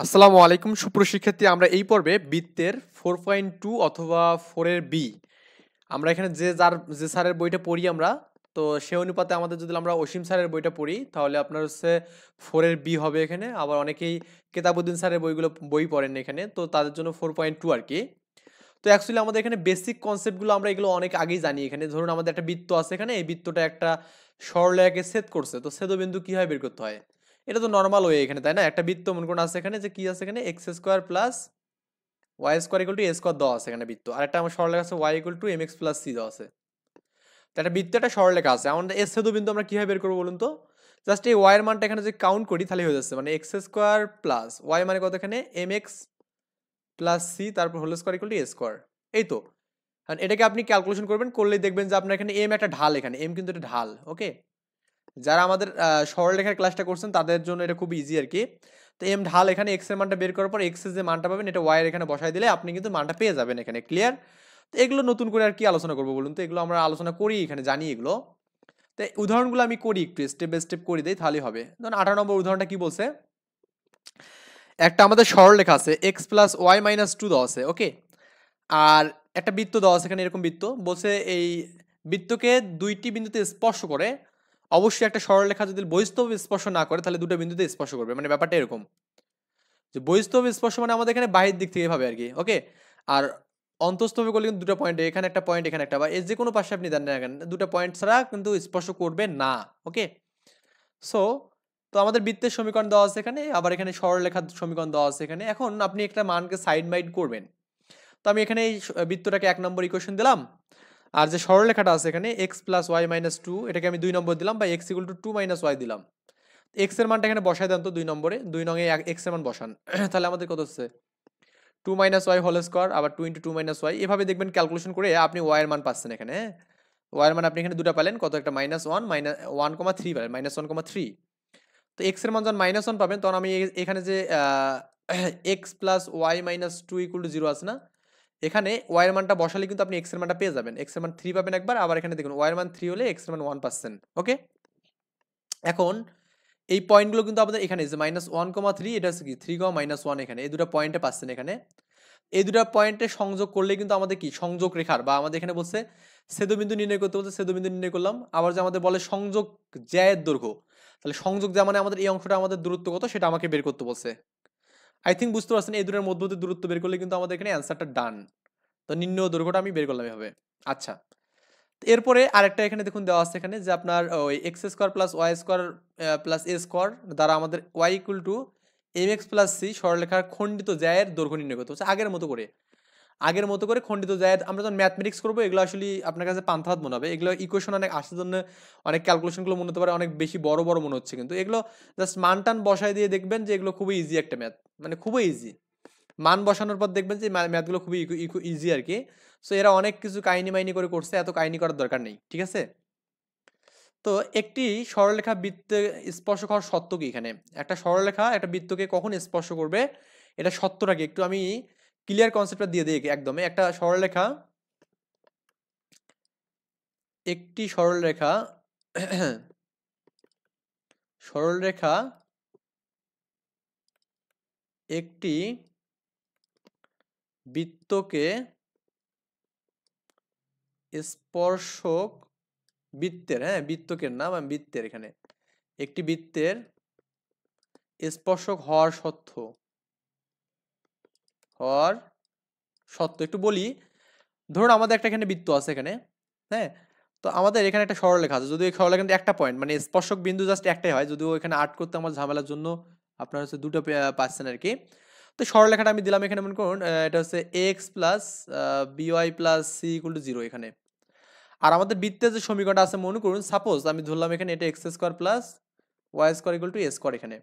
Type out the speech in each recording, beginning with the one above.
আসসালামু আলাইকুম সুপ্রশিক্ষার্থী, আমরা এই পর্বে বৃত্তের 4.2 অথবা 4 এর বি আমরা এখানে যে স্যারের বইটা পড়ি আমরা, তো সে অনুপাতে আমাদের যদি আমরা অসীম স্যারের বইটা পড়ি তাহলে আপনার হচ্ছে 4 এর বি হবে এখানে। আবার অনেকেই কেতাবুদ্দিন স্যারের বই পড়েন এখানে, তো তাদের জন্য 4.2 আর কি। তো অ্যাকচুয়ালি আমাদের এখানে বেসিক কনসেপ্টগুলো আমরা এগুলো অনেক আগেই জানি। এখানে ধরুন আমাদের একটা বৃত্ত আছে, এখানে এই বৃত্তটা একটা সরলরেখাকে ছেদ করছে, তো ছেদবিন্দু কিভাবে বের করতে হয় এটা তো নর্মাল ওয়ে এখানে, তাই না? একটা বৃত্ত মনে করুন আছে এখানে, যে কি আছে এখানে, x square plus y square equal to a square দেওয়া আছে এখানে বৃত্ত, আর একটা আমার সরলরেখা আছে y equal to m x plus c দেওয়া আছে। তো একটা বৃত্তে একটা সরলরেখা আছে, আমাদের এর ছেদবিন্দু আমরা কিভাবে বের করবো বলুন তো? জাস্ট এই ওয়াই এর মানটা এখানে যে কাউন্ট করি তাহলে হয়ে যাচ্ছে, মানে এক্স স্কোয়ার প্লাস ওয়াই মানে কত এখানে, এম এক্স প্লাস সি, তারপর whole square equal to a square. এই তো, কারণ এটাকে আপনি ক্যালকুলেশন করবেন, করলেই দেখবেন যে আপনার এখানে এম একটা ঢাল, এখানে এম কিন্তু একটা ঢাল। ওকে, যারা আমাদের সরলরেখার ক্লাসটা করছেন তাদের জন্য এটা খুব ইজি আর কি। তো এম ঢাল, এখানে এক্স এর মানটা বের করার পর এক্স এর যে মানটা পাবেন এটা ওয়াই এর এখানে বসাই দিলে আপনি কিন্তু মানটা পেয়ে যাবেন এখানে। ক্লিয়ার? তো এগুলো নতুন করে আর কি আলোচনা করবো বলুন তো? এগুলো আমরা আলোচনা করি এখানে, জানি এগুলো। তো উদাহরণগুলো আমি করি একটু, স্টেপ বাই স্টেপ করে দিই তাহলেই হবে। ধরুন 18 নম্বর উদাহরণটা কি বলছে, একটা আমাদের সরলরেখা আছে x plus y minus two দেওয়া আছে। ওকে, আর একটা বৃত্ত দেওয়া আছে এখানে, এরকম বৃত্ত বলছে এই বৃত্তকে দুইটি বিন্দুতে স্পর্শ করে, অবশ্যই একটা সরলরেখা যদি বহিস্থভাবে স্পর্শ না করে তাহলে দুটো বিন্দুতে স্পর্শ করবে। মানে ব্যাপারটা এরকম যে বহিস্থভাবে স্পর্শ মানে আমাদের এখানে বাহির দিক থেকে এভাবে আর কি। ওকে, আর অন্তঃস্থভাবে করলে কিন্তু দুটো পয়েন্ট, এখানে একটা পয়েন্ট এখানে একটা, বা এর যে কোনো পাশে আপনি দেন না কেন দুটো পয়েন্ট ছাড়া কিন্তু স্পর্শ করবে না। ওকে, সো তো আমাদের বৃত্তের সমীকরণ দেওয়া আছে এখানে, আবার এখানে সরলরেখার সমীকরণ দেওয়া আছে এখানে। এখন আপনি একটা মানকে সাইড বাইড করবেন। তো আমি এখানে এই বৃত্তটাকে 1 নম্বর ইকুয়েশন দিলাম, আর যে সরলরেখাটা আছে এখানে x plus y minus two, এটাকে আমি 2 নম্বর দিলাম, বা x equal to 2 minus y দিলাম। এক্স এর মানটা এখানে বসাই দেন তো 2 নম্বরে, 2 নং এ এক্স এর মান বসান। তাহলে আমাদের কত হচ্ছে 2 মাইনাস ওয়াই হোল স্কোয়ার, আবার 2 ইন্টু 2 মাইনাস ওয়াই, এভাবে দেখবেন ক্যালকুলেশন করে আপনি ওয়াই এর মান পাচ্ছেন এখানে। হ্যাঁ, ওয়াই এর মান আপনি এখানে দুটো পেলেন, কত, একটা মাইনাস ওয়ান, মাইনাস 1,3 পেলেন, মাইনাস 1,3। তো এক্স এর মান যখন মাইনাস ওয়ান পাবেন তখন আমি এখানে যে x plus y minus two equal to zero আছে না, এখানে ওয়াই এর মানটা বসালে কিন্তু আপনি এক্স এর মানটা পেয়ে যাবেন। এক্স এর মান 3 পাবেন একবার, আবার এখানে দেখুন ওয়াই এর মান 3 হলে এক্স এর মান 1%। ওকে, এখন এই পয়েন্টগুলো কিন্তু আমাদের এখানে যে মাইনাস 1,3, এটা হচ্ছে কি 3,-1, এখানে এই দুটো পয়েন্টে পাচ্ছেন এখানে। এই দুটো পয়েন্টে সংযোগ করলে কিন্তু আমাদের কি সংযোগ রেখার, বা আমাদের এখানে বলছে ছেদবিন্দু নির্ণয় করতে বলছে, ছেদবিন্দু নির্ণয় করলাম। আবার যে আমাদের বলে সংযোগ জ্যায়ের দৈর্ঘ্য, তাহলে সংযোগ যা মানে আমাদের এই অংশটা আমাদের দূরত্ব কত সেটা আমাকে বের করতে বলছে। আই থিঙ্ক বুঝতে পারছেন, এই দুটোর মধ্যবর্তী দূরত্ব বের করলে কিন্তু আমাদের এখানে অ্যান্সারটা ডান। তো নির্ণয় দৈর্ঘ্যটা আমি বের করলাম এভাবে। আচ্ছা, তো এরপরে আরেকটা এখানে দেখুন দেওয়া আছে এখানে, যে আপনার ওই x square plus y square plus a square দ্বারা আমাদের y equal to m x plus c সরলরেখার খণ্ডিত জ্যায়ের দৈর্ঘ্য নির্ণয় করতে হচ্ছে। আগের মতো করে খণ্ডিত জায়দ আমরা যখন ম্যাথমেটিক্স করবো এগুলো আসলে আপনার কাছে পান্তাভাত মনে হবে। এগুলো ইকুয়েশন অনেক আসার জন্য অনেক ক্যালকুলেশনগুলো মনে হতে পারে অনেক বেশি বড় বড় মনে হচ্ছে, কিন্তু এগুলো জাস্ট মান টান বসায় দিয়ে দেখবেন যে এগুলো খুবই ইজি একটা ম্যাথ, মানে খুবই ইজি। মান বসানোর পর দেখবেন যে ম্যাথগুলো খুবই ইজি আর কি। সো এরা অনেক কিছু কাহিনী মাইনি করে করছে, এত কাহিনী করার দরকার নেই, ঠিক আছে? তো একটি সরলরেখা বৃত্তে স্পর্শ হওয়ার সত্য কি, এখানে একটা সরলরেখা একটা বৃত্তকে কখন স্পর্শ করবে এটা সত্যটাকে একটু আমি ক্লিয়ার কনসেপ্টটা দিয়ে দিই একদমই। একটা সরলরেখা, একটি সরলরেখা সরলরেখা একটি বৃত্তকে স্পর্শক, বৃত্তের, হ্যাঁ বৃত্তকের নাম আমি বৃত্তের, এখানে একটি বৃত্তের স্পর্শক হওয়ার সত্য একটু বলি। ধরুন আমাদের একটা এখানে বৃত্ত আছে এখানে, হ্যাঁ, তো আমাদের এখানে একটা সরলরেখা আছে, যদি এই সরলরেখাতে একটা পয়েন্ট মানে স্পর্শক বিন্দু জাস্ট একটাই হয়, যদিও এখানে আর্ট করতে আমার ঝামেলার জন্য আপনার হচ্ছে দুটো পাচ্ছেন আর কি। তো সরলরেখাটা আমি দিলাম এখানে, মনে করুন এটা হচ্ছে x plus b y plus c equal to zero এখানে। আর আমাদের বৃত্তের যে সমীকরণটা আছে মনে করুন, সাপোজ আমি ধরলাম এখানে এটা x square plus y square equal to a square. এখানে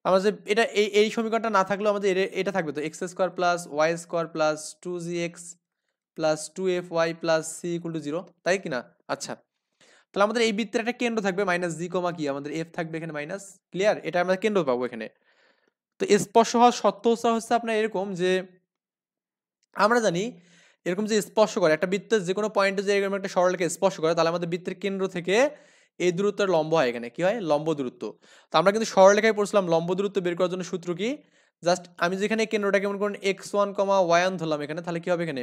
আমার যে এটা এই সমীকরণটা না থাকলেও আমাদের এটা থাকবে, তো x square plus y square plus two g x plus two f y plus c equal to zero, তাই কি না? আচ্ছা, তাহলে আমাদের এই বৃত্তের একটা কেন্দ্র থাকবে মাইনাস জি কমা কি, আমাদের এফ থাকবে এখানে মাইনাস। ক্লিয়ার? এটা আমরা কেন্দ্র পাবো এখানে। তো স্পর্শ হওয়ার সত্য হচ্ছে আপনার এরকম যে আমরা জানি এরকম যে স্পর্শ করে একটা বৃত্তের যে কোনো পয়েন্টে যে এরকম একটা সরলরেখা স্পর্শ করে, তাহলে আমাদের বৃত্তের কেন্দ্র থেকে এই দূরত্বের লম্ব হয়, এখানে কি হয়, লম্ব দূরত্ব। তো আমরা কিন্তু সরলরেখায় পড়ছিলাম লম্ব দূরত্ব বের করার জন্য সূত্র কি, জাস্ট আমি যেখানে কেন্দ্রটা কেমন করুন x1, y1 ধরলাম এখানে, তাহলে কি হবে এখানে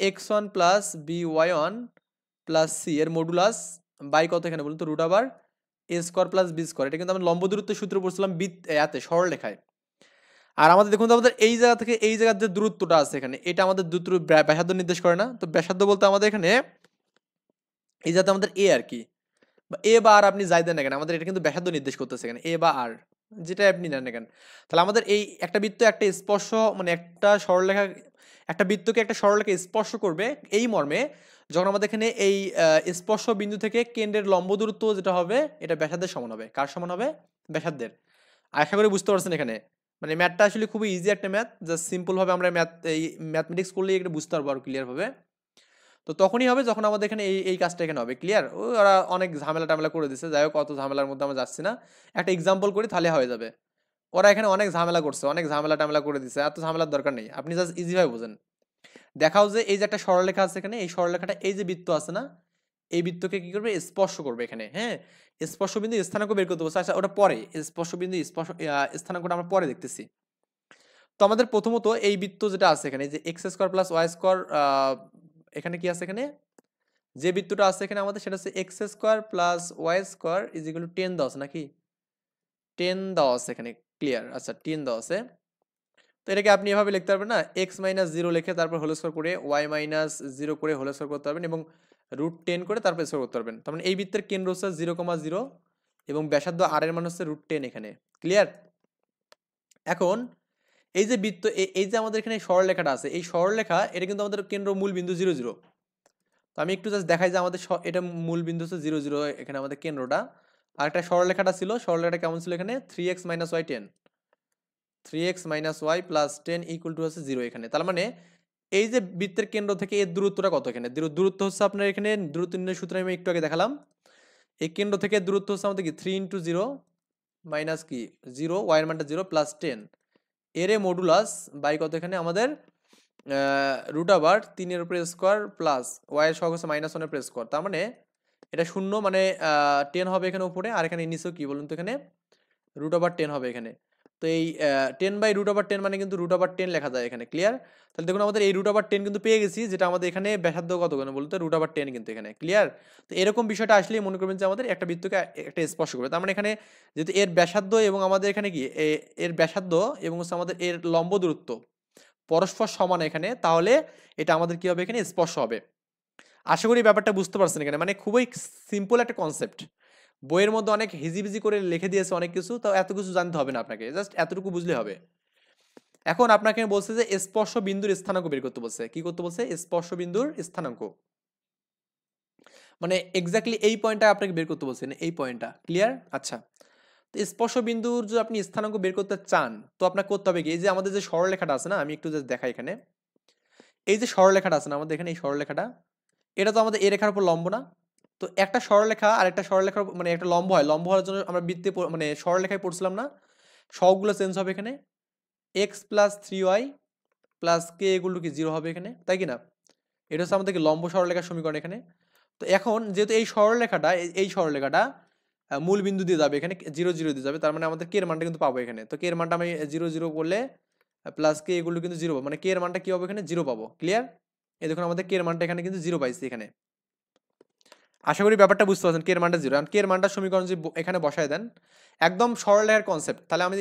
ax1 plus by1 plus c এর মডুলাস বাই কত এখানে বলুন তো রুট আবার a square plus b square. এটা কিন্তু আমরা লম্ব দূরত্বের সূত্র পড়ছিলাম এতে সরলরেখায়। আর আমাদের দেখুন তো আমাদের এই জায়গা থেকে এই জায়গার যে দূরত্বটা আছে এখানে, এটা আমাদের ব্যাসার্ধ নির্দেশ করে না? তো ব্যাসার্ধ বলতে আমাদের এখানে এই যাতে আমাদের এ আর কি, বা এ বা আর আপনি যাই দেন না কেন, আমাদের এটা কিন্তু ব্যাসার্ধ নির্দেশ করতেছে এখানে, এ বা আর যেটা আপনি নেন না কেন। তাহলে আমাদের এই একটা বৃত্ত একটা স্পর্শ মানে একটা সরলরেখা, একটা বৃত্তকে একটা সরলরেখা স্পর্শ করবে এই মর্মে, যখন আমাদের এখানে এই স্পর্শ বিন্দু থেকে কেন্দ্রের লম্ব দূরত্ব যেটা হবে এটা ব্যাসার্ধের সমান হবে। কার সমান হবে? ব্যাসার্ধের। আশা করি বুঝতে পারছেন এখানে। মানে ম্যাথটা আসলে খুবই ইজি একটা ম্যাথ, জাস্ট সিম্পলভাবে আমরা এই ম্যাথমেটিক্স করলেই এটা বুঝতে পারবো আর ক্লিয়ারভাবে। তো তখনই হবে যখন আমাদের এখানে এই কাজটা এখানে হবে। ক্লিয়ার? ওরা অনেক ঝামেলা টামেলা করে দিছে, যাই হোক অত ঝামেলার মধ্যে আমরা যাচ্ছি না, একটা এক্সাম্পল করি তাহলে হয়ে যাবে। ওরা এখানে অনেক ঝামেলা করছে, অনেক ঝামেলা টামেলা করে দিছে, এত ঝামেলার দরকার নেই, আপনি জাস্ট ইজিভাবে বোঝেন। দেখাও যে এই যে একটা সরলরেখা আছে এখানে, এই সরলরেখাটা এই যে বৃত্ত আছে না, এই বৃত্তকে কি করবে? স্পর্শ করবে এখানে। হ্যাঁ, স্পর্শ বিন্দু স্থানাঙ্ক বের করতে বলছে। আচ্ছা ওটা পরে, স্পর্শ বিন্দু স্থানাঙ্কটা আমরা পরে দেখতেছি। তো আমাদের প্রথমত এই বৃত্ত যেটা আছে এখানে, যে x square plus y square, এখানে কি আছে এখানে যে বৃত্তটা আছে এখানে আমাদের, সেটা হচ্ছে x square plus y square is equal to 10 দেওয়া আছে নাকি? 10 দেওয়া আছে এখানে। ক্লিয়ার? আচ্ছা 10 দেওয়া আছে। তো এটাকে আপনি এভাবে লিখতে পারবেন না, এক্স মাইনাস জিরো লিখে তারপর হোল স্কোয়ার করে ওয়াই মাইনাস জিরো করে হোল স্কোয়ার করতে পারবেন এবং √10 করে তারপর স্কোয়ার করতে পারবেন। তার মানে এই বৃত্তের কেন্দ্র হচ্ছে 0,0 এবং ব্যাসার্ধ আর এর মান হচ্ছে √10 এখানে। ক্লিয়ার? এখন এই যে বৃত্ত, এই যে আমাদের এখানে সরলরেখাটা আছে, এই সরলরেখা এটা কিন্তু আমাদের কেন্দ্র মূল বিন্দু 0,0। তো আমি একটু জাস্ট দেখাই যে আমাদের এটা মূল বিন্দু হচ্ছে 0,0 এখানে আমাদের কেন্দ্রটা। আর একটা সরলরেখাটা ছিল, সরলরেখাটা কেমন ছিল এখানে 3x minus y 10, 3x minus y plus 10 equal to হচ্ছে 0 এখানে। তার মানে এই যে বৃত্তের কেন্দ্র থেকে এর দূরত্বটা কত এখানে? দূরত্ব হচ্ছে আপনার এখানে দূরত্ব নির্ণয়ের সূত্র আমি একটু আগে দেখালাম। এই কেন্দ্র থেকে দূরত্ব হচ্ছে আমাদের কি 3 ইন্টু 0 মাইনাস কি 0, ওয়াই এর মানটা 0 প্লাস 10 এর মডুলাস বাই কত এখানে আমাদের রুট আবার 3 এর উপরে স্কোয়ার প্লাস ওয়াই এর সহগ হচ্ছে -1 এর উপরে স্কোয়ার। তার মানে এটা শূন্য, মানে 10 হবে এখানে উপরে, আর এখানে নিচেও কি বলুন তো এখানে √10 হবে এখানে। তো এই 10/√10 মানে কিন্তু √10 লেখা যায় এখানে। ক্লিয়ার? তাহলে দেখুন আমাদের এই √10 কিন্তু পেয়ে গেছি, যেটা আমাদের এখানে ব্যাসার্ধ কত কেন বলতে √10 কিন্তু এখানে। ক্লিয়ার? তো এরকম বিষয়টা আসলেই মনে করবেন যে আমাদের একটা বৃত্তকে একটা স্পর্শ করবে। তার মানে এখানে যেহেতু এর ব্যাসার্ধ এবং আমাদের এখানে কি এর ব্যাসার্ধ এবং হচ্ছে আমাদের এর লম্ব দূরত্ব পরস্পর সমান এখানে, তাহলে এটা আমাদের কি হবে এখানে স্পর্শ হবে। আশা করি ব্যাপারটা বুঝতে পারছেন এখানে, মানে খুবই সিম্পল একটা কনসেপ্ট। বইয়ের মধ্যে অনেক হিজিবিজি করে লিখে দিয়েছে অনেক কিছু, তো এত কিছু জানতে হবে না আপনাকে, জাস্ট এতটুকু বুঝলে হবে। এখন আপনাকে বলছে যে স্পর্শ বিন্দুর স্থানাঙ্ক বের করতে বলছে। কি করতে বলছে? স্পর্শ বিন্দুর স্থানাঙ্ক, মানে এক্স্যাক্টলি এই পয়েন্টটা আপনাকে বের করতে বলছেন, এই পয়েন্টটা। ক্লিয়ার? আচ্ছা, তো স্পর্শ বিন্দুর যদি আপনি স্থানাঙ্ক বের করতে চান, তো আপনাকে করতে হবে কি, এই যে আমাদের যে সরলরেখাটা আছে না, আমি একটু জাস্ট দেখাই এখানে, এই যে সরলরেখাটা আছে না আমাদের এখানে, এই সরলরেখাটা এটা তো আমাদের এই রেখার উপর লম্ব না? তো একটা সরলরেখা আর একটা সরলরেখার মানে একটা লম্ব হয়, লম্ব হওয়ার জন্য আমরা বৃত্তে মানে সরলরেখায় পড়ছিলাম না, সহগগুলো চেঞ্জ হবে এখানে, এক্স প্লাস 3y প্লাস কে এগুলো কি 0 হবে এখানে, তাই কি না? এটা হচ্ছে আমাদের কি লম্ব সরলরেখার সমীকরণ এখানে। তো এখন যেহেতু এই সরলরেখাটা এই সরলরেখাটা মূল বিন্দু দিয়ে যাবে এখানে 0,0 দিয়ে যাবে, তার মানে আমাদের কে এর মানটা কিন্তু পাবো এখানে। তো কে এর মানটা আমি 0,0 করলে প্লাস কে এগুলো কিন্তু 0 পাবো, মানে কে এর মানটা কি হবে এখানে 0 পাবো। ক্লিয়ার? এই দেখুন আমাদের কে এর মানটা এখানে কিন্তু 0 পাইছি এখানে। আশা করি ব্যাপারটা বুঝতে পারছেন। কে এর মানটা 0, কে এর মানটা সমীকরণ যদি এখানে বসায় দেন, একদম সরলরেখার কনসেপ্ট, তাহলে আমি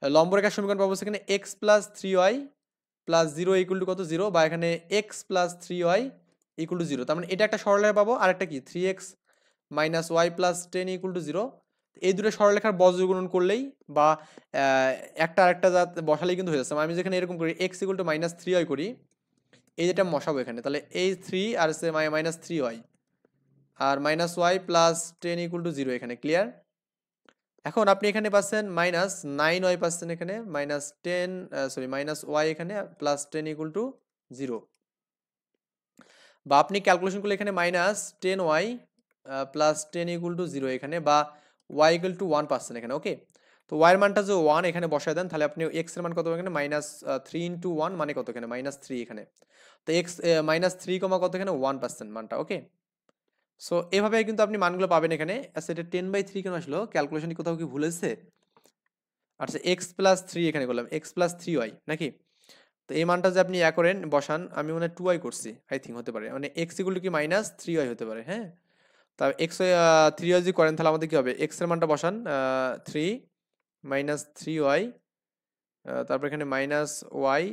লম্বরেখার সমীকরণ পাবো সেখানে x plus 3y plus 0 equal to কত 0, বা এখানে x plus 3y equal to 0। তার মানে এটা একটা সরলরেখা পাবো, আর একটা কি 3x minus y plus 10 equal to 0। এই দুটো সরলরেখার বজ্রগুণন করলেই বা একটা আরেকটা জাত বসালেই কিন্তু হয়ে যাচ্ছে। আমি যেখানে এরকম করি এক্স ইকুয়াল টু -3y করি, এই যেটা বসাবো এখানে, তাহলে এই 3 আর হচ্ছে -3y আর -y প্লাস 10 ইকুয়াল টু 0 এখানে। ক্লিয়ার? এখন আপনি এখানে পাচ্ছেন -9y পাচ্ছেন এখানে, -y এখানে প্লাস 10 ইকুয়াল টু 0, বা আপনি ক্যালকুলেশন করলে এখানে -10y প্লাস 10 ইকুয়াল টু 0 এখানে, বা y ইকুয়াল টু 1 পাচ্ছেন এখানে। ওকে, তো y এর মানটা যে 1 এখানে বসায় দেন, তাহলে আপনি x এর মান কত এখানে -3 ইন্টু 1 মানে কত এখানে -3 এখানে। তো x -3 কত এখানে 1 পাচ্ছেন মানটা। ওকে, সো এভাবে কিন্তু আপনি মানগুলো পাবেন এখানে। আচ্ছা এটা 10/3 কেন আসলো? ক্যালকুলেশন কোথাও কি ভুল হয়েছে? আচ্ছা এক্স প্লাস থ্রি এখানে করলাম এক্স প্লাস থ্রি ওয়াই নাকি? তো এই মানটা যে আপনি করেন বসান, আমি মনে হয় টু ওয়াই করছি, আই থিঙ্ক হতে পারে, মানে এক্স ইকুয়াল টু কি মাইনাস থ্রি ওয়াই হতে পারে। হ্যাঁ, তা এক্স থ্রি ওয়াই যদি করেন তাহলে আমাদের কি হবে, এক্স এর মানটা বসান থ্রি মাইনাস থ্রি ওয়াই, তারপর এখানে মাইনাস ওয়াই,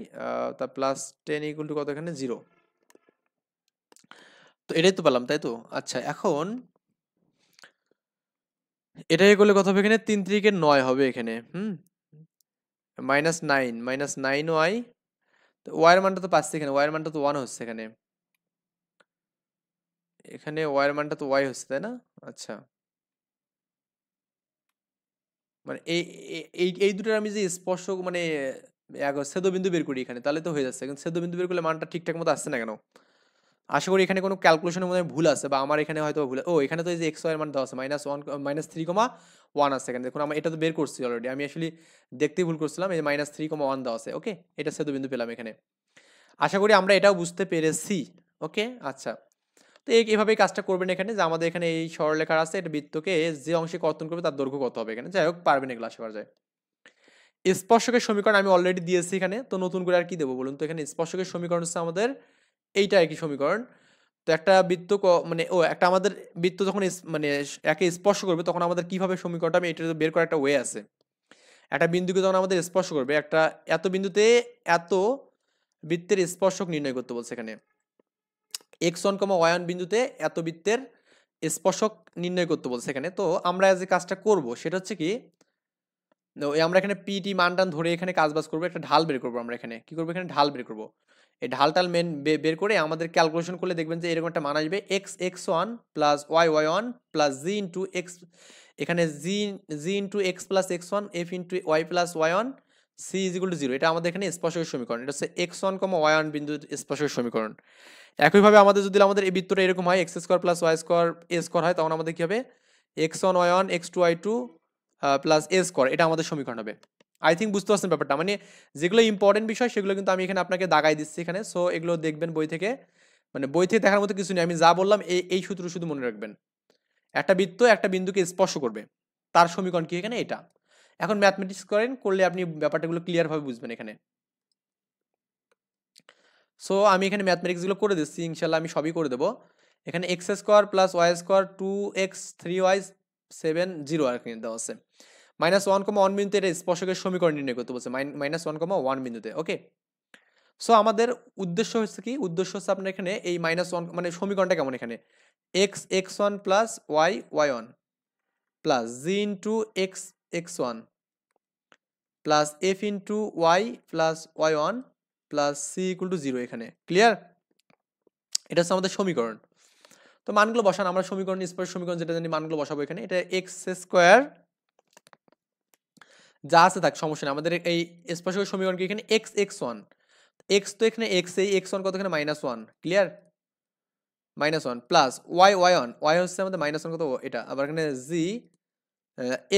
তার প্লাস টেন ইকুয়াল টু কত এখানে জিরো। তো এটাই তো পেলাম তাই তো। আচ্ছা এখন এটাই করলে কত হবে এখানে, তিন তিরিকে নয় হবে এখানে। মাইনাস নাইন ওয়াই, ওয়াইয়ের মানটা তো পাচ্ছি এখানে, ওয়াইয়ের মানটা তো ওয়ান হচ্ছে এখানে, এখানে ওয়াইয়ের মানটা তো ওয়াই হচ্ছে তাই না? আচ্ছা মানে এই এই এই দুটোর আমি যে স্পর্শক মানে ছেদবিন্দু বের করি এখানে তাহলে তো হয়ে যাচ্ছে, কিন্তু ছেদবিন্দু বের করলে মানটা ঠিকঠাক মতো আসছে না কেন? আশা করি এখানে কোনো ক্যালকুলেশনের মধ্যে ভুল আছে, বা আমার এখানে হয়তো ভুল। ও এখানে তো এই যে এক্স ওয়াই এর মান দেওয়া আছে minus one minus three comma one আছে এখানে, দেখুন আমরা এটা তো বের করছি অলরেডি, আমি আসলে দেখতেই ভুল করছিলাম, এই মাইনাস থ্রি কমা ওয়ান দেওয়া আছে। ওকে, এটা ছেদবিন্দু পেলাম এখানে। আশা করি আমরা এটাও বুঝতে পেরেছি। ওকে আচ্ছা, তো এইভাবেই কাজটা করবেন এখানে, যে আমাদের এখানে এই সরলরেখা আছে, এটা বৃত্তকে যে অংশে কর্তন করবে তার দৈর্ঘ্য কত হবে এখানে, যাই হোক পারবেন এগুলো আশা করা যায়। স্পর্শকের সমীকরণ আমি অলরেডি দিয়েছি এখানে, তো নতুন করে আর কি দেবো বলুন তো। এখানে স্পর্শকের সমীকরণ হচ্ছে আমাদের এইটা একই সমীকরণ। তো একটা বৃত্ত মানে একটা আমাদের বৃত্ত যখন মানে একে স্পর্শ করবে তখন আমাদের কিভাবে সমীকরণটা, আমি এটা বের করার একটা ওয়ে আছে। একটা বিন্দুকে যখন আমাদের স্পর্শ করবে, একটা এত বিন্দুতে এত বৃত্তের স্পর্শক নির্ণয় করতে বলছে এখানে, x one comma y one বিন্দুতে এত বৃত্তের স্পর্শক নির্ণয় করতে বলছে এখানে। তো আমরা যে কাজটা করব সেটা হচ্ছে কি, আমরা এখানে পিটি মান টান ধরে এখানে কাজবাজ করবো, একটা ঢাল বের করবো। আমরা এখানে কি করবো, এখানে ঢাল বের করবো। এই ঢালটাল মেন বের করে আমাদের ক্যালকুলেশন করলে দেখবেন যে এরকম একটা মান আসবে, x x one plus y y one plus g into x, এখানে g g into x plus x one f into y plus y one c is equal to zero. এটা আমাদের এখানে স্পর্শকের সমীকরণ, এটা হচ্ছে x one comma y one বিন্দুর স্পর্শকের সমীকরণ। একইভাবে আমাদের যদি আমাদের এই বৃত্তটা এরকম হয়, x square plus y square a square হয়, তখন আমাদের কি হবে, x one y one x two y two plus a square, এটা আমাদের সমীকরণ হবে। আই থিঙ্ক বুঝতে পারছেন ব্যাপারটা, মানে যেগুলো ইম্পর্টেন্ট বিষয় সেগুলো কিন্তু আমি এখানে আপনাকে দাগাই দিচ্ছি এখানে, সো এগুলো দেখবেন বই থেকে, মানে বই থেকে দেখার মতো কিছু নেই, আমি যা বললাম এই সূত্র শুধু মনে রাখবেন। একটা বৃত্ত একটা বিন্দুকে স্পর্শ করবে, তার সমীকরণ কি এখানে এটা। এখন ম্যাথমেটিক্স করেন, করলে আপনি ব্যাপারটাগুলো ক্লিয়ার ভাবে বুঝবেন এখানে। সো আমি এখানে ম্যাথমেটিক্সগুলো করে দিচ্ছি, ইনশাল্লাহ আমি সবই করে দেবো। এখানে x square plus y square two x three y seven zero আর কি দেওয়া আছে। মাইনাস ওয়ান কমা ওয়ান বিন্দুতে এটা স্পর্শকের সমীকরণ নির্ণয় করতে বলছে, মাইনাস ওয়ান কমা ওয়ান বিন্দুতে। ওকে, সো আমাদের উদ্দেশ্য হচ্ছে কি, উদ্দেশ্য হচ্ছে আপনার এখানে এই মাইনাস ওয়ান মানে সমীকরণটা কেমন, এখানে x x one plus y y one plus g into x x one plus f into y plus y one plus c equal to zero. এখানে ক্লিয়ার? এটা হচ্ছে আমাদের সমীকরণ। তো মানগুলো বসান, আমরা সমীকরণ স্পর্শ সমীকরণ যেটা জানি মানগুলো বসাবো এখানে। এটা এক্স স্কোয়ার যা আছে থাক, সমস্যা নেই। আমাদের এই স্পর্শকের সমীকরণ কি, এখানে এক্স এক্স ওয়ান, এক্স তো এখানে এক্স, এই এক্স ওয়ান কত এখানে minus one, clear? Minus one plus y y one, y হচ্ছে আমাদের মাইনাস ওয়ান কত এটা, আবার এখানে জি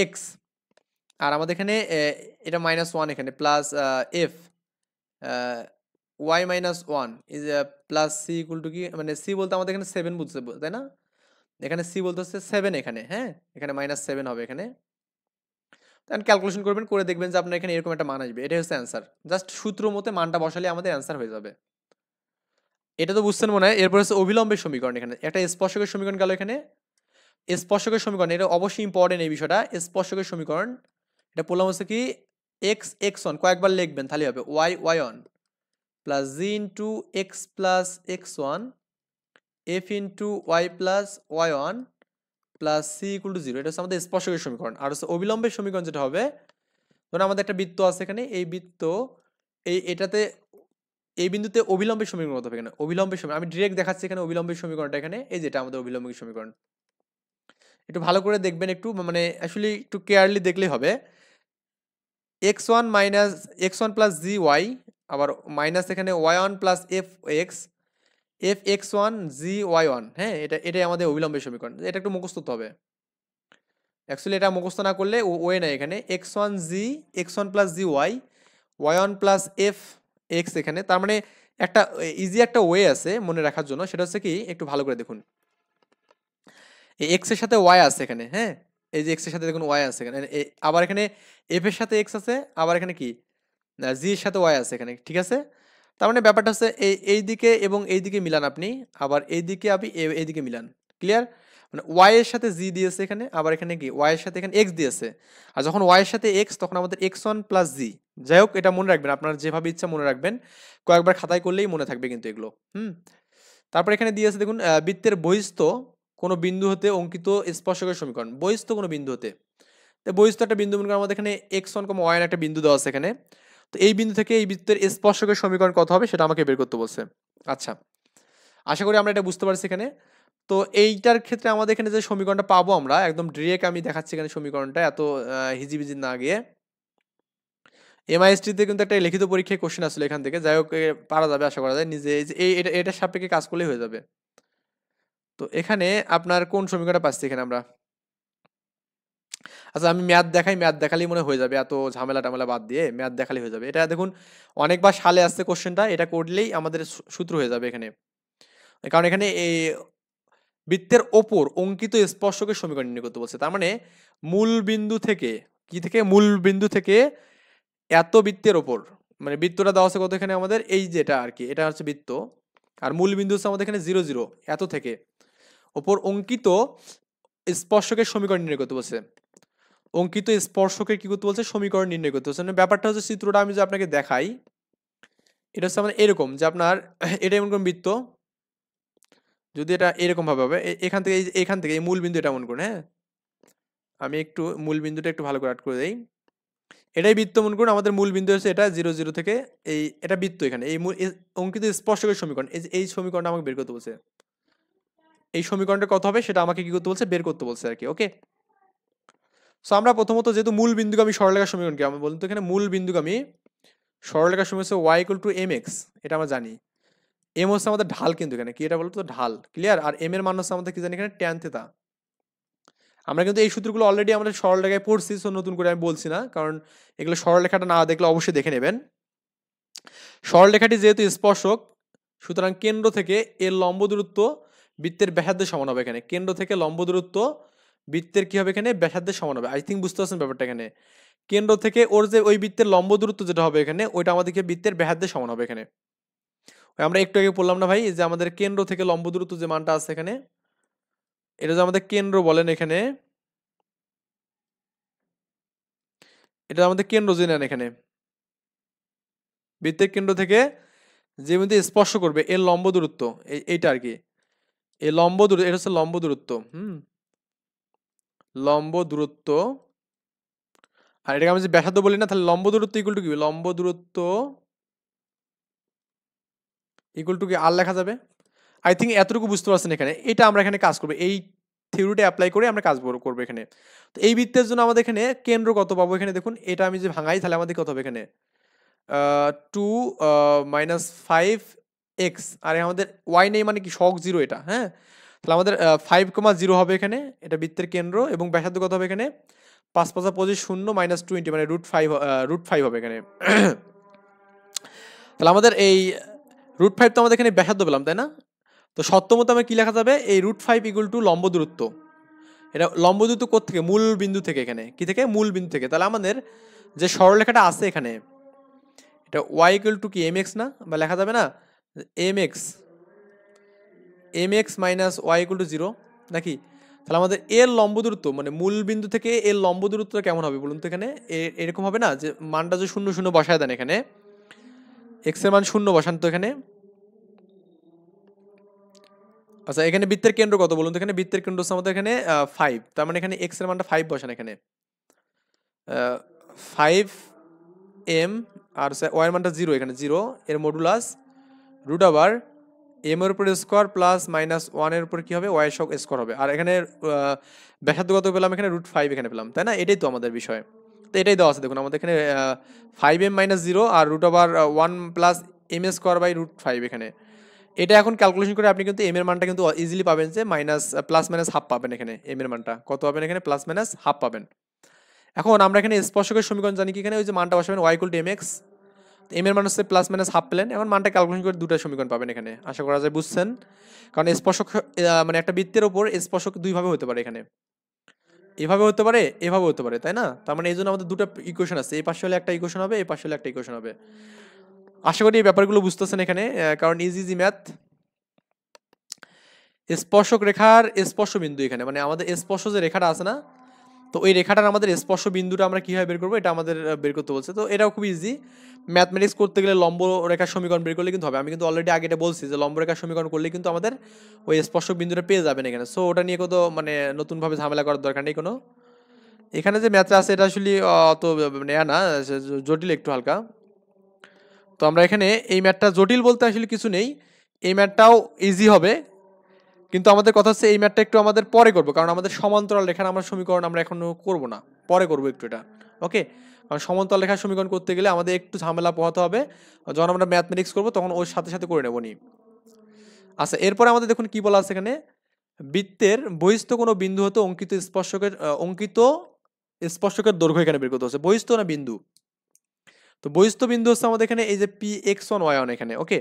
এক্স, আর আমাদের এখানে এটা মাইনাস ওয়ান এখানে plus f y minus one is plus c equal to কি, মানে সি বলতে আমাদের এখানে সেভেন বুঝছে তাই না, এখানে সি বলতে হচ্ছে সেভেন এখানে। হ্যাঁ, এখানে মাইনাস সেভেন হবে এখানে। তখন ক্যালকুলেশন করবেন, করে দেখবেন যে আপনার এখানে এরকম একটা মান আসবে, এটাই হচ্ছে অ্যান্সার। জাস্ট সূত্র মতে মানটা বসালে আমাদের অ্যান্সার হয়ে যাবে। এটা তো বুঝছেন মনে হয়। এরপর হচ্ছে অভিলম্বের সমীকরণ, এখানে একটা স্পর্শকের সমীকরণ গেল। এখানে স্পর্শকের সমীকরণ, এটা অবশ্যই ইম্পর্টেন্ট এই বিষয়টা। স্পর্শকের সমীকরণ এটা বললাম হচ্ছে কি, এক্স এক্স ওয়ান কয়েকবার লিখবেন তাহলে হবে, y y one plus g into x plus x one f into y plus y one plus c equal to zero. এটা হচ্ছে আমাদের স্পর্শকের সমীকরণ। আর হচ্ছে অবিলম্বের সমীকরণ যেটা হবে, ধরুন আমাদের একটা বৃত্ত আছে এখানে, এই বৃত্ত এটাতে এই বিন্দুতে অবিলম্বের সমীকরণ কত হবে এখানে, অবিলম্বের সমীকরণ আমি ডিরেক্ট দেখাচ্ছি এখানে অবিলম্বের সমীকরণটা এখানে, এই যেটা আমাদের অবিলম্বের সমীকরণ। একটু ভালো করে দেখবেন, একটু মানে আসলে একটু কেয়ারলি দেখলেই হবে। X one minus x one plus g y, আবার মাইনাস এখানে y one plus f x f x one g y one. হ্যাঁ, এটাই আমাদের অবিলম্বের সমীকরণ। এটা একটু মুখস্থ করতে হবে। অ্যাকচুয়ালি এটা মুখস্থ না করলে ওয়ে নাই এখানে, x one g x one plus g y y one plus f x এখানে। তার মানে একটা ইজি একটা ওয়ে আছে মনে রাখার জন্য, সেটা হচ্ছে কি, একটু ভালো করে দেখুন, এই এক্স এর সাথে ওয়াই আছে এখানে। হ্যাঁ, এই যে এক্স এর সাথে দেখুন ওয়াই আছে এখানে, আবার এখানে এফ এর সাথে এক্স আছে, আবার এখানে কি জি এর সাথে ওয়াই আছে এখানে, ঠিক আছে। তার মানে ব্যাপারটা হচ্ছে এই দিকে এবং এই দিকে মিলান আপনি, আবার এই দিকে আপনি এইদিকে মিলান, ক্লিয়ার। মানে ওয়াই এর সাথে জি দিয়েছে এখানে, আবার এখানে কি ওয়াই এর সাথে এখানে এক্স দিয়েছে। আর যখন ওয়াই এর সাথে এক্স তখন আমাদের এক্স ওয়ান প্লাস জি। যাই হোক, এটা মনে রাখবেন, আপনার যেভাবে ইচ্ছা মনে রাখবেন, কয়েকবার খাতায় করলেই মনে থাকবে কিন্তু এগুলো। তারপর এখানে দিয়েছে দেখুন, বৃত্তের বহিস্থ কোনো বিন্দু হতে অঙ্কিত স্পর্শকের সমীকরণ, বহিস্থ কোনো বিন্দু হতে। তো বহিস্থ একটা বিন্দু মনে করেন আমাদের এখানে এক্স ওয়ান কম ওয়াই একটা বিন্দু দেওয়া আছে এখানে। তো এই বিন্দু থেকে এই বৃত্তের স্পর্শকের সমীকরণ কত হবে সেটা আমাকে বের করতে বলছে। আচ্ছা, আশা করি আমরা এটা বুঝতে পারছি এখানে। তো এইটার ক্ষেত্রে আমাদের এখানে যে সমীকরণটা পাবো আমরা একদম ডিরেক্ট আমি দেখাচ্ছি এখানে সমীকরণটা, এত হিজিবিজি না গিয়ে। এমআইএসটিতে কিন্তু একটা লিখিত পরীক্ষায় কোশ্চেন আসলে এখান থেকে, যাই হোক পারা যাবে আশা করা যায়, নিজে এটার সাপেক্ষে কাজ করলেই হয়ে যাবে। তো এখানে আপনার কোন সমীকরণটা পাচ্ছি এখানে আমরা, আচ্ছা আমি ম্যাথ দেখাই, ম্যাথ দেখালেই মনে হয়ে যাবে, এত ঝামেলা টামেলা বাদ দিয়ে ম্যাথ দেখালেই হয়ে যাবে। এটা দেখুন অনেকবার সালে আসছে কোশ্চেনটা, এটা করলেই আমাদের সূত্র হয়ে যাবে এখানে। কারণ এখানে এই বৃত্তের ওপর অঙ্কিত স্পর্শকের সমীকরণ নির্ণয় করতে বলছে। তার মানে মূল বিন্দু থেকে, কি থেকে, মূল বিন্দু থেকে এত বৃত্তের ওপর, মানে বৃত্তটা দেওয়া আছে কত এখানে আমাদের, এই যেটা আর কি, এটা হচ্ছে বৃত্ত, আর মূল বিন্দু হচ্ছে আমাদের এখানে 0 0, এত থেকে ওপর অঙ্কিত স্পর্শকের সমীকরণ নির্ণয় করতে বলছে। অঙ্কিত স্পর্শকের কি করতে বলছে, সমীকরণ নির্ণয় করতে বলছে। মানে ব্যাপারটা হচ্ছে, চিত্রটা আমি যদি আপনাকে দেখাই, এটা হচ্ছে আমাদের এরকম যে আপনার এটা এমন কোন বৃত্ত, যদি এটা এরকম ভাবে হবে, এখান থেকে এখান থেকে এই মূল বিন্দু এটা মনে করুন, হ্যাঁ আমি একটু মূল বিন্দুটা একটু ভালো করে আট করে দেই। এটাই বৃত্ত মনে করুন, আমাদের মূল বিন্দু হচ্ছে এটা 0 0 থেকে এটা বৃত্ত, এখানে এই অঙ্কিত স্পর্শকের সমীকরণ, এই সমীকরণটা আমাকে বের করতে বলছে। এই সমীকরণটা কত হবে সেটা আমাকে কি করতে বলছে, বের করতে বলছে আর কি, ওকে। সো আমরা প্রথমত যেহেতু মূল বিন্দুগামী সরলরেখার সমীকরণ কি আমরা বলুন তো, এখানে মূল বিন্দুগামী সরলরেখার সমীকরণ হচ্ছে y = mx, এটা আমরা জানি। m হচ্ছে আমাদের ঢাল, কিন্তু এখানে কি এটা বলতো, ঢাল, ক্লিয়ার। আর m এর মান হচ্ছে আমাদের কি জানি এখানে tan থিটা। আমরা কিন্তু এই সূত্রগুলো অলরেডি আমাদের সরলরেখায় পড়ছি, সো নতুন করে আমি বলছি না, কারণ এগুলো সরলরেখাটা না দেখলে অবশ্যই দেখে নেবেন। সরলরেখাটি যেহেতু স্পর্শক, সুতরাং কেন্দ্র থেকে এর লম্ব দূরত্ব বৃত্তের ব্যাসার্ধের সমান হবে। এখানে কেন্দ্র থেকে লম্ব দূরত্ব বৃত্তের কি হবে, এখানে ব্যাসার্ধের সমান হবে। আই থিঙ্ক বুঝতে পারছেন ব্যাপারটা। এখানে কেন্দ্র থেকে ওর যে ওই বৃত্তের লম্ব দূরত্ব যেটা হবে এখানে, ওইটা আমাদেরকে বৃত্তের ব্যাসার্ধের সমান হবে এখানে। আমরা একটু আগে বললাম না ভাই, যে আমাদের কেন্দ্র থেকে লম্ব দূরত্ব যে মানটা আছে এখানে, এটা যে আমাদের কেন্দ্র বলেন এখানে, এটা আমাদের কেন্দ্র যে নেন এখানে, বৃত্তের কেন্দ্র থেকে যে বিন্দু স্পর্শ করবে এর লম্ব দূরত্ব, এইটা আর কি, এই লম্ব দূরত্ব, এটা হচ্ছে লম্ব দূরত্ব, লম্ব দূরত্ব। আর এটাকে আমি যে ব্যাসার্ধ বলি না, তাহলে লম্ব দূরত্ব ইকুয়াল টু কি, লম্ব দূরত্ব ইকুয়াল টু কি আর লেখা যাবে। আই থিঙ্ক এতটুকু বুঝতে পারছেন এখানে। এটা আমরা এখানে কাজ করবো, এই থিওরিটা অ্যাপ্লাই করে আমরা কাজ করবো এখানে। তো এই বৃত্তের জন্য আমাদের এখানে কেন্দ্র কত পাবো, এখানে দেখুন এটা আমি যে ভাঙাই তাহলে আমাদের কত হবে এখানে 2 - 5x, আর আমাদের ওয়াই নেই মানে কি সহগ 0 এটা, হ্যাঁ। তাহলে আমাদের 5,0 হবে এখানে, এটা বৃত্তের কেন্দ্র, এবং ব্যাসার্ধ কত হবে এখানে 5 5 25 0 - 20 মানে √5 হবে এখানে। তাহলে আমাদের এই √5 তো আমাদের এখানে ব্যাসার্ধ পেলাম, তাই না। তো সত্যমত আমার কি লেখা যাবে, এই √5 = লম্ব দূরত্ব। এটা লম্ব দূরত্ব কোত্থেকে, মূল বিন্দু থেকে, এখানে কি থেকে, মূল বিন্দু থেকে। তাহলে আমাদের যে সরলরেখাটা আছে এখানে, এটা y = কি mx না, বা লেখা যাবে না mx - y = 0 নাকি। তাহলে আমাদের এর লম্ব দূরত্ব, মানে মূল বিন্দু থেকে এর লম্ব দূরত্বটা কেমন হবে বলুন তো। এখানে এরকম হবে না, যে মানটা যে 0 0 বসায় দেন এখানে, x এর মান 0 বসান তো এখানে। আচ্ছা এখানে বৃত্তের কেন্দ্র কত বলুন তো, এখানে বৃত্তের কেন্দ্র হচ্ছে আমাদের এখানে 5, তার মানে এখানে x এর মানটা 5 বসান এখানে, 5m, আর y এর মানটা 0, এখানে 0 এর মডুলাস রুট আবার m এর উপর স্কোয়ার প্লাস -1 এর উপর কি হবে, y এর স্কোয়ার হবে। আর এখানে ব্যাসার্ধ কত পেলাম, এখানে √5 এখানে পেলাম, তাই না। এটাই তো আমাদের বিষয়। তো এটাই দেওয়া আছে দেখুন, আমাদের এখানে 5m - 0 আর √1 + m² / √5 এখানে। এটা এখন ক্যালকুলেশন করে আপনি কিন্তু m এর মানটা কিন্তু ইজিলি পাবেন, যে +- ½ পাবেন এখানে। m এর মানটা কত পাবেন এখানে, +- পাবেন। এখন আমরা এখানে স্পর্শকের সমীকরণ জানি কি, এখানে ওই যে মানটা বসাবেন y = mx, m এর মান হচ্ছে +- পেলেন। এখন মানটা ক্যালকুলেশন করে দুটো সমীকরণ পাবেন এখানে, আশা করা যায় বুঝছেন। কারণ স্পর্শক মানে একটা বৃত্তের উপর স্পর্শক দুই ভাবে হতে পারে এখানে। এভাবে হতে পারে, এভাবে হতে পারে, তাই না? তার মানে এই জন্য আমাদের দুটো ইকুয়েশন আছে, এই পাশে হলে একটা ইকুয়েশন হবে, এই পাশে হলে একটা ইকুয়েশন হবে। আশা করি এই ব্যাপারগুলো বুঝতেছেন এখানে, কারণ ইজি ইজি ম্যাথ। স্পর্শক রেখার স্পর্শ বিন্দু এখানে মানে আমাদের স্পর্শ যে রেখাটা আছে না, তো ওই রেখাটার আমাদের স্পর্শ বিন্দুটা আমরা কিভাবে বের করবো এটা আমাদের বের করতে বলছে। তো এটাও খুব ইজি, ম্যাথমেটিক্স করতে গেলে লম্ব রেখার সমীকরণ বের করলে কিন্তু হবে। আমি কিন্তু অলরেডি আগে এটা বলছি যে লম্ব রেখার সমীকরণ করলে কিন্তু আমাদের ওই স্পর্শক বিন্দুটা পেয়ে যাবেন এখানে। সো ওটা নিয়ে কত মানে নতুনভাবে ঝামেলা করার দরকার নেই কোনো। এখানে যে ম্যাথটা আছে এটা আসলে অত নেয়া না, জটিল একটু হালকা। তো আমরা এখানে এই ম্যাথটা জটিল বলতে আসলে কিছু নেই, এই ম্যাথটাও ইজি হবে, কিন্তু আমাদের কথা হচ্ছে এই ম্যাথটা একটু আমাদের পরে করবো, কারণ আমাদের সমান্তরাল রেখার আমরা সমীকরণ আমরা এখনো করব না, পরে করবো একটু এটা। ওকে, কারণ সমান্তরাল রেখার সমীকরণ করতে গেলে আমাদের একটু ঝামেলা পোহাতে হবে, যখন আমরা ম্যাথমেটিক্স করবো তখন ওর সাথে সাথে করে নেবো নি। আচ্ছা, এরপরে আমাদের দেখুন কি বলা আছে এখানে, বৃত্তের বহিস্থ কোনো বিন্দু হতে অঙ্কিত স্পর্শকের দৈর্ঘ্য এখানে বের করতে হচ্ছে। বহিস্থ না বিন্দু? তো বহিস্থ বিন্দু হচ্ছে আমাদের এখানে এই যে p x one y one এখানে। ওকে,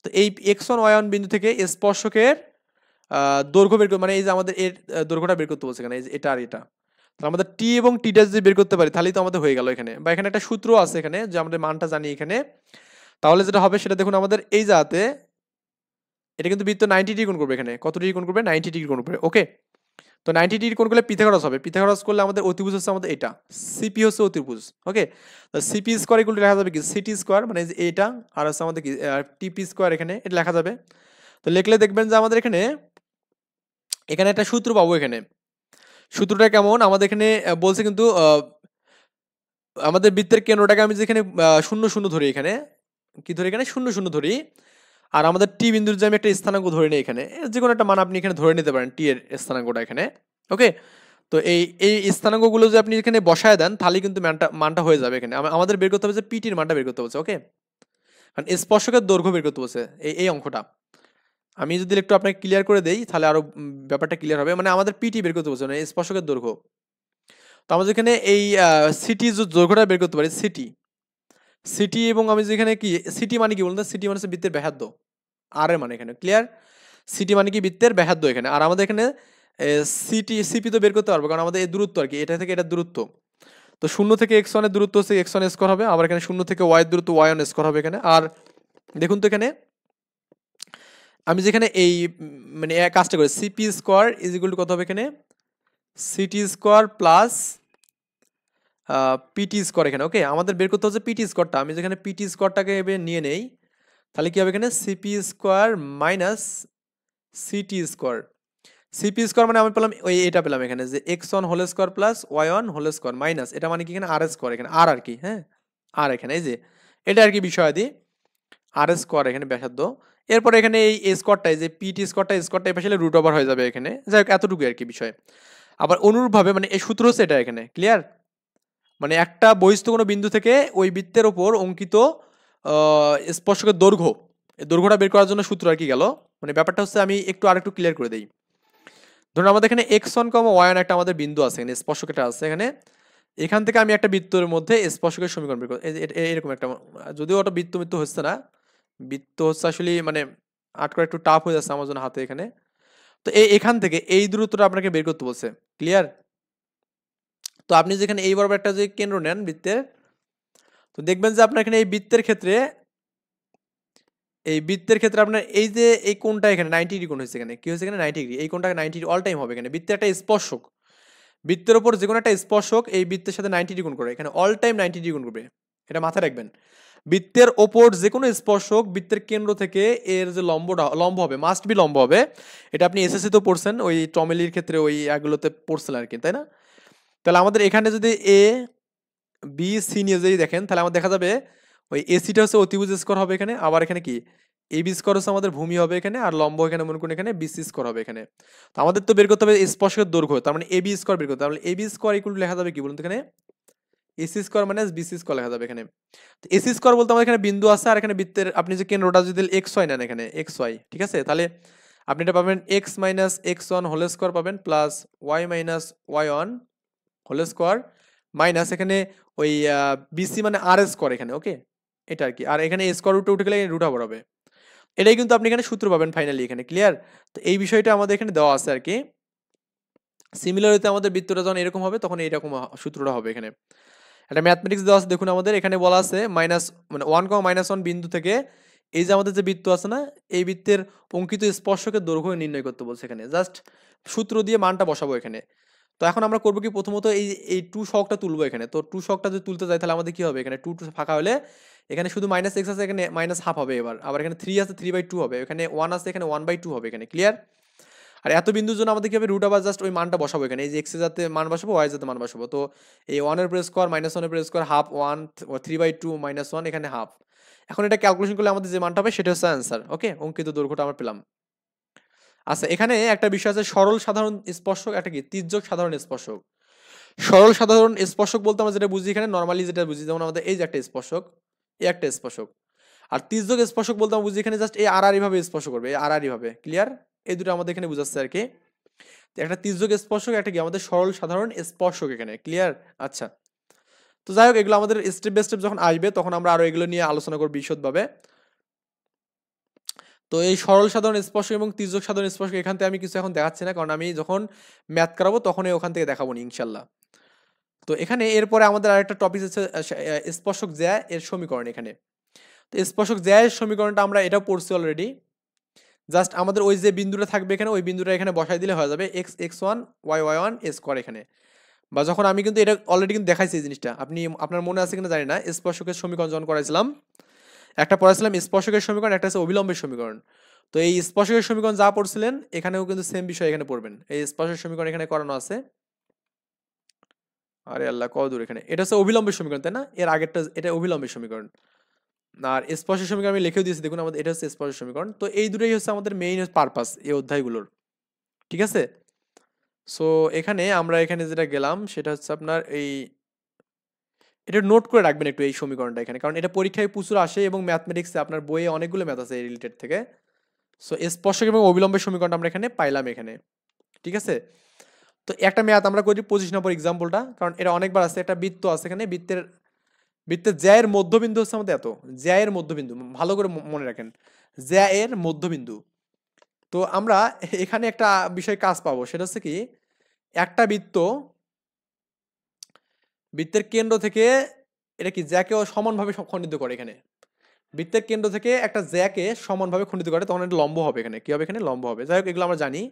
তো এই এক্স ওয়ান ওয়াই ওয়ান বিন্দু থেকে স্পর্শকের দৈর্ঘ্য বের মানে এই যে আমাদের এর দৈর্ঘ্যটা বের করতে বলছে এখানে, এই যে এটা আর এটা। তাহলে আমাদের টি এবং টি ড্যাশ যদি বের করতে পারি তাহলেই তো আমাদের হয়ে গেল এখানে, বা এখানে একটা সূত্র আছে এখানে যে আমাদের মানটা জানি এখানে। তাহলে যেটা হবে সেটা দেখুন, আমাদের এই জায়গাতে এটা কিন্তু বৃত্ত 90 ডিগ্রি কোণ করবে, এখানে কত ডিগ্রি কোণ করবে? 90 ডিগ্রি কোণ করবে। ওকে, তো 90 ডিগ্রি কোণ করলে পিথাগোরাস হবে, পিথাগোরাস করলে আমাদের অতিভুজ হচ্ছে আমাদের এটা, সিপি হচ্ছে অতিভুজ। ওকে, তো সিপি স্কোয়ার ইকুয়াল টু লেখা যাবে কি সিটি স্কোয়ার, মানে যে এটা আর হচ্ছে আমাদের কি টিপি স্কোয়ার, এখানে এটা লেখা যাবে। তো লিখলে দেখবেন যে আমাদের এখানে এখানে একটা সূত্র পাবো এখানে। সূত্রটা কেমন? আমাদের এখানে বলছে কিন্তু আমাদের বৃত্তের কেন্দ্রটাকে আমি যেখানে 0 0 ধরি, এখানে কি ধরি? এখানে 0 0 ধরি। আর আমাদের টি বিন্দুর যে আমি একটা স্থানাঙ্ক ধরে নিই এখানে, যে কোনো একটা মান আপনি এখানে ধরে নিতে পারেন, টি এর স্থানাঙ্কটা এখানে। ওকে, তো এই এই স্থানাঙ্কগুলো যে আপনি এখানে বসায় দেন তাহলে কিন্তু মানটা হয়ে যাবে এখানে। আমাদের বের করতে হবে যে পিটির মানটা বের করতে হচ্ছে। ওকে, কারণ স্পর্শকের দৈর্ঘ্য বের করতে হচ্ছে এই অঙ্কটা। আমি যদি একটু আপনাকে ক্লিয়ার করে দেই তাহলে আরো ব্যাপারটা ক্লিয়ার হবে। মানে আমাদের পিটি বের করতে হচ্ছে, মানে স্পর্শকের দৈর্ঘ্য। তো আমাদের এখানে এই সিটি দৈর্ঘ্যটা বের করতে পারি, সিটি সিটি এবং আমি যেখানে কি সিটি মানে কি বলুন তো? সিটি মানে হচ্ছে বৃত্তের ব্যাসার্ধ, আর এর মানে এখানে ক্লিয়ার। সিটি মানে কি? বৃত্তের ব্যাসার্ধ এখানে। আর আমাদের এখানে সিপি তো বের করতে পারবো, কারণ আমাদের এই দূরত্ব আর কি, এটা থেকে এটা দূরত্ব। তো 0 থেকে x1 এর দূরত্ব হচ্ছে x1 স্কয়ার হবে, আবার এখানে 0 থেকে y এর দূরত্ব y1 স্কয়ার হবে এখানে। আর দেখুন তো এখানে আমি যেখানে এই মানে কাজটা করি, CP square is equal to কত হবে এখানে? CT square plus PT square এখানে। ওকে, আমাদের বের করতে হচ্ছে পিটি স্কয়ারটা। আমি যেখানে পিটি স্কয়ারটাকে এবার নিয়ে নেই তাহলে কি হবে এখানে? CP square minus CT square. CP square মানে আমি পেলাম ওই এটা পেলাম এখানে যে x1 whole square plus y1 whole square minus এটা মানে কি এখানে আর স্কয়ার, এখানে আর আর কি, হ্যাঁ আর এখানে এই যে এটা আর কি বিষয়াদি, আর স্কয়ার এখানে ব্যাসার্ধ। এরপর এখানে এই স্কয়ারটা, এই যে পিটি স্কয়ারটা এই পাশে রুট ওভার হয়ে যাবে এখানে। যাই হোক, এতটুকু আর কি বিষয়। আবার অনুরূপভাবে মানে এই সূত্র হচ্ছে এটা এখানে, ক্লিয়ার? মানে একটা বহিস্থ কোনো বিন্দু থেকে ওই বৃত্তের ওপর অঙ্কিত স্পর্শকের দৈর্ঘ্য, এই দৈর্ঘ্যটা বের করার জন্য সূত্র আর কি গেল। মানে ব্যাপারটা হচ্ছে আমি আরেকটু ক্লিয়ার করে দেই। ধরুন আমাদের এখানে x1, y1 একটা আমাদের বিন্দু আছে, এখানে স্পর্শক এটা আছে এখানে। এখান থেকে আমি একটা বৃত্তের মধ্যে স্পর্শকের সমীকরণ বের করি, এরকম একটা, যদিও ওটা বৃত্ত হচ্ছে না, বৃত্ত হচ্ছে আসলে মানে আট করে একটু টাফ হয়ে যাচ্ছে আমার জন্য হাতে এখানে। তো এখান থেকে এই দূরত্বটা আপনাকে বের করতে বলছে, ক্লিয়ার? তো আপনি যেখানে এই বরাবর একটা যে কেন্দ্র নেন বৃত্তের, তো দেখবেন যে আপনার এখানে এই বৃত্তের ক্ষেত্রে আপনার এই যে এই কোণটা এখানে 90 ডিগ্রি কোণ হয়েছে, এখানে কি হয়েছে? এখানে 90 ডিগ্রি, এই কোণটাকে 90 ডিগ্রি অল টাইম হবে এখানে। বৃত্তের একটা স্পর্শক, বৃত্তের উপর যে কোনো একটা স্পর্শক এই বৃত্তের সাথে 90 ডিগ্রি কোণ করে, এখানে অল টাইম 90 ডিগ্রি কোণ করবে, এটা মাথায় রাখবেন। বৃত্তের ওপর যে কোনো স্পর্শক বৃত্তের কেন্দ্র থেকে এর যে লম্ব হবে, মাস্ট বি লম্ব হবে। এটা আপনি এসএসসি তো পড়ছেন, ওই টমেলির ক্ষেত্রে ওই এগুলোতে পড়ছেন আর কি, তাই না? তাহলে আমাদের এখানে যদি এ বি সি নিয়ে যদি দেখেন তাহলে আমার দেখা যাবে ওই এসিটা হচ্ছে অতিভুজ স্কয়ার হবে এখানে, আবার এখানে কি এবি স্কয়ার হচ্ছে আমাদের ভূমি হবে এখানে, আর লম্ব এখানে মনে করুন এখানে বিসি স্কয়ার হবে এখানে। তো আমাদের তো বের করতে হবে স্পর্শকের দৈর্ঘ্য, তার মানে এবি স্কয়ার বের করতে হবে। তাহলে এবি স্কয়ার ইকুয়াল লেখা যাবে কি বলুন তো? এখানে AC square minus BC square লেখা যাবে এখানে। তো এসি স্কয়ার বলতে আমাদের এখানে বিন্দু আছে, আর এখানে বৃত্তের আপনি যে কেন্দ্রটা যদি এক্স ওয়াই নেন এখানে এক্স ওয়াই, ঠিক আছে? তাহলে আপনি এটা পাবেন x minus x one whole square পাবেন plus y minus y one whole square minus এখানে ওই বিসি মানে আর স্কয়ার এখানে। ওকে, এটা আর কি। আর এখানে স্কয়ার রুটে উঠে গেলে রুট ওভার হবে। এটাই কিন্তু আপনি এখানে সূত্র পাবেন ফাইনালি এখানে, ক্লিয়ার? তো এই বিষয়টা আমাদের এখানে দেওয়া আছে আর কি। সিমিলারিতে আমাদের বৃত্তটা যখন এরকম হবে তখন এইরকম সূত্রটা হবে এখানে। একটা ম্যাথমেটিক্স দেওয়া আছে, দেখুন আমাদের এখানে বলা আছে মাইনাস মানে 1, বিন্দু থেকে এই যে আমাদের যে বৃত্ত আছে না, এই বৃত্তের অঙ্কিত স্পর্শকের দৈর্ঘ্য নির্ণয় করতে বলছে এখানে। জাস্ট সূত্র দিয়ে মানটা বসাবো এখানে। তো এখন আমরা করবো কি, প্রথমত এই টু শকটা তুলবো এখানে। তো টু শকটা যদি তুলতে যাই তাহলে আমাদের কি হবে, এখানে টু টু ফাঁকা হলে এখানে শুধু মাইনাস এক্স আছে, এখানে মাইনাস হাফ হবে। এবার আবার এখানে 3 আছে, 3/2 হবে। এখানে 1 আছে, এখানে 1/2 হবে এখানে। ক্লিয়ার? আর এত বিন্দুর জন্য আমাদের কি হবে, রুট আবার জাস্ট ওই মানটা বসাবো এখানে। এই যে এক্স এর যাতে মান বসাবো, ওয়াই যাতে মান বসাবো। তো এই 1 এর উপর স্কয়ার মাইনাস 1 এর উপর স্কয়ার হাফ 1 3/2 মাইনাস 1 এখানে হাফ। এখন এটা ক্যালকুলেশন করলে আমাদের যে মানটা হবে সেটা হচ্ছে অ্যান্সার। ওকে, অঙ্কিত দৈর্ঘ্যটা আমরা পেলাম। আচ্ছা, এখানে একটা বিষয় আছে, সরল সাধারণ স্পর্শক, একটা কি তির্যক সাধারণ স্পর্শক। সরল সাধারণ স্পর্শক বলতে আমরা যেটা বুঝি এখানে, নরমালি যেটা বুঝি, যেমন আমাদের এই যে একটা স্পর্শক, এই একটা স্পর্শক। আর তির্যক স্পর্শক বলতে আমরা বুঝি এখানে জাস্ট এই আড়াআড়ি ভাবে স্পর্শ করবে, এই আড়াআড়ি ভাবে। ক্লিয়ার? এই দুটো আমাদের এখানে বুঝাচ্ছে আর কি। একটা তির্যক স্পর্শক, একটা কি আমাদের সরল সাধারণ স্পর্শক এখানে। ক্লিয়ার? আচ্ছা, তো যাই হোক, এগুলো আমাদের স্টেপ বাই স্টেপ যখন আসবে তখন আমরা আরো এগুলো নিয়ে আলোচনা করব বিশদভাবে। তো এই সরল সাধারণ স্পর্শক এবং তির্যক সাধারণ স্পর্শক এখান থেকে আমি কিছু এখন দেখাচ্ছি না, কারণ আমি যখন ম্যাথ করাবো তখনই ওখান থেকে দেখাবো নি ইনশাল্লাহ। তো এখানে এরপরে আমাদের আরেকটা টপিক হচ্ছে স্পর্শক জ্যা এর সমীকরণ এখানে। তো স্পর্শক জ্যা এর সমীকরণটা আমরা এটাও পড়ছি অলরেডি। জাস্ট আমাদের ওই যে বিন্দুটা থাকবে এখানে, ওই বিন্দুটা এখানে বসাই দিলে হয়ে যাবে x1 y1 স্কয়ার এখানে। বা যখন আমি কিন্তু এটা অলরেডি কিন্তু দেখাইছি এই জিনিসটা, আপনার মনে আছে কিনা জানি না। স্পর্শকের সমীকরণ যখন করাইছিলাম, একটা পড়াইছিলাম স্পর্শকের সমীকরণ, একটা আছে অবিলম্বের সমীকরণ। তো এই স্পর্শকের সমীকরণ যা পড়ছিলেন এখানেও কিন্তু সেম বিষয় এখানে পড়বেন। এই স্পর্শকের সমীকরণ এখানে করানো আছে। আরে আল্লাহ, কত দূর এখানে, এটা হচ্ছে অবিলম্বের সমীকরণ, তাই না? এর আগেরটা এটা অবিলম্বের সমীকরণ। আর স্পর্শের সমীকরণ আমি লিখেও দিয়েছি, দেখুন আমাদের এটা হচ্ছে স্পর্শের সমীকরণ। তো এই দুটোই হচ্ছে আমাদের মেইন পারপাস এই অধ্যায়গুলোর। ঠিক আছে? সো এখানে আমরা এখানে যেটা গেলাম সেটা হচ্ছে আপনার এই, এটা নোট করে রাখবেন একটু এই সমীকরণটা এখানে, কারণ এটা পরীক্ষায় প্রচুর আসে এবং ম্যাথমেটিক্সে আপনার বইয়ে অনেকগুলো ম্যাথ আছে এই রিলেটেড থেকে। সো স্পর্শক এবং অবিলম্বের সমীকরণটা আমরা এখানে পাইলাম এখানে। ঠিক আছে? তো একটা ম্যাথ আমরা করি 25 নম্বর এক্সাম্পলটা, কারণ এটা অনেকবার আছে। একটা বৃত্ত আছে এখানে, বৃত্তের জ্যা এর মধ্যবিন্দু হচ্ছে আমাদের এত। জ্যা এর মধ্যবিন্দু ভালো করে মনে রাখেন, জ্যা এর মধ্যবিন্দু। তো আমরা এখানে একটা বিষয় কাজ পাবো, সেটা হচ্ছে কি, একটা বৃত্তের কেন্দ্র থেকে এটা কি জ্যাকে সমানভাবে খণ্ডিত করে এখানে। বৃত্তের কেন্দ্র থেকে একটা জ্যাকে সমানভাবে খণ্ডিত করে, তখন এটা লম্ব হবে এখানে। কি হবে এখানে? লম্ব হবে। যাই হোক, এগুলো আমরা জানি।